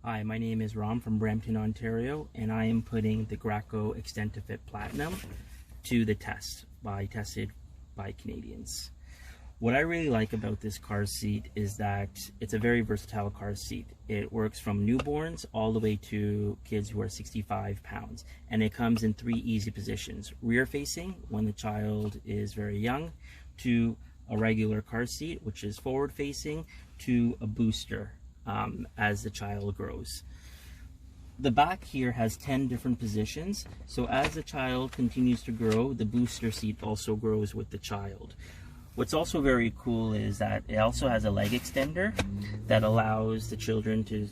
Hi, my name is Ram from Brampton, Ontario, and I am putting the Graco Extend2Fit Platinum to the test, tested by Canadians. What I really like about this car seat is that it's a very versatile car seat. It works from newborns all the way to kids who are 65 pounds, and it comes in 3 easy positions: rear facing when the child is very young, to a regular car seat, which is forward facing, to a booster as the child grows. The back here has 10 different positions, so as the child continues to grow, the booster seat also grows with the child. What's also very cool is that it also has a leg extender that allows the children to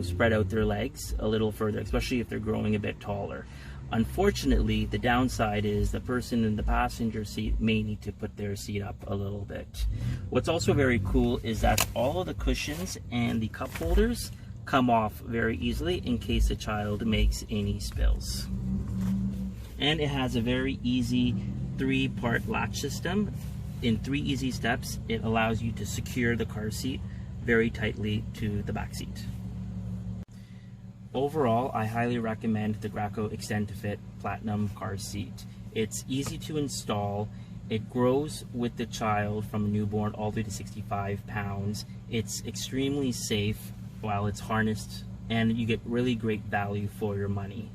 spread out their legs a little further, especially if they're growing a bit taller. Unfortunately, the downside is the person in the passenger seat may need to put their seat up a little bit. What's also very cool is that all of the cushions and the cup holders come off very easily in case a child makes any spills. And it has a very easy 3-part latch system. In 3 easy steps, it allows you to secure the car seat very tightly to the back seat. Overall, I highly recommend the Graco Extend2Fit Platinum car seat. It's easy to install. It grows with the child from newborn all the way to 65 pounds. It's extremely safe while it's harnessed, and you get really great value for your money.